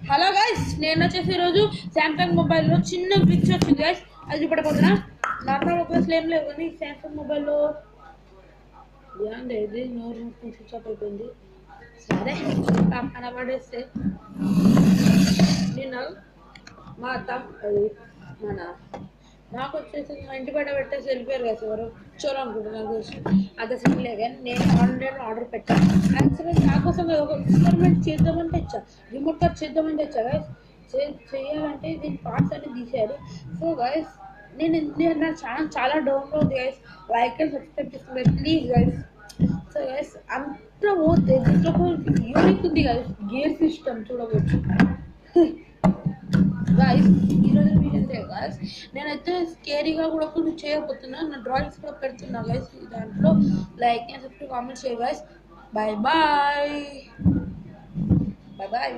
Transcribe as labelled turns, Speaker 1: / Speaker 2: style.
Speaker 1: Hello guys, నేను వచ్చేసి ఈరోజు శాంసంగ్ మొబైల్లో చిన్న గ్లిచ్ వచ్చింది గైస్. అది చూపెట్టబోతున్నా. నార్మల్ మొబైల్స్లో ఏం లేవు కానీ శాంసంగ్ మొబైల్లో ఇది నోరు స్విచ్ ఆఫ్ అయిపోయింది. సరే కనబడేస్తే నిన్న మా అది మన నాకు వచ్చేసి మా ఇంటి బయట పెట్టేసి వెళ్ళిపోయారు కదా, ఎవరు వచ్చారు అనుకుంటున్నారు తెలిసి. అది అసలు లేదు కానీ నేను ఆన్లైన్లో ఆర్డర్ పెట్టాను. యాక్చువల్గా నా కోసం ఒక ఎక్స్పెరిమెంట్ చేద్దామని తెచ్చా, రిమోట్ కట్ చేద్దామని తెచ్చా గైస్. చేయాలంటే దీని పార్ట్స్ అన్ని తీసేయాలి. సో గైస్ నేను నా ఛానల్ చాలా డౌన్లో ఉంది గైస్. లైక్ అండ్ సబ్స్క్రైబ్ చేసుకోండి ప్లీజ్ గైస్. సో గైస్ అంతా పోతే దీంట్లో యూనిక్ ఉంది గైస్, గేర్ సిస్టమ్ చూడవచ్చు గైస్. ఈరోజు వీడియో గైస్ నేనైతే స్కేరీగా కూడా కొన్ని చేయబోతున్నా, నా డ్రాయింగ్స్ కూడా పెడుతున్నా గైస్. దాంట్లో లైక్ అండ్ సబ్స్క్రైబ్ కామెంట్ చేయ guys. Bye bye bye bye.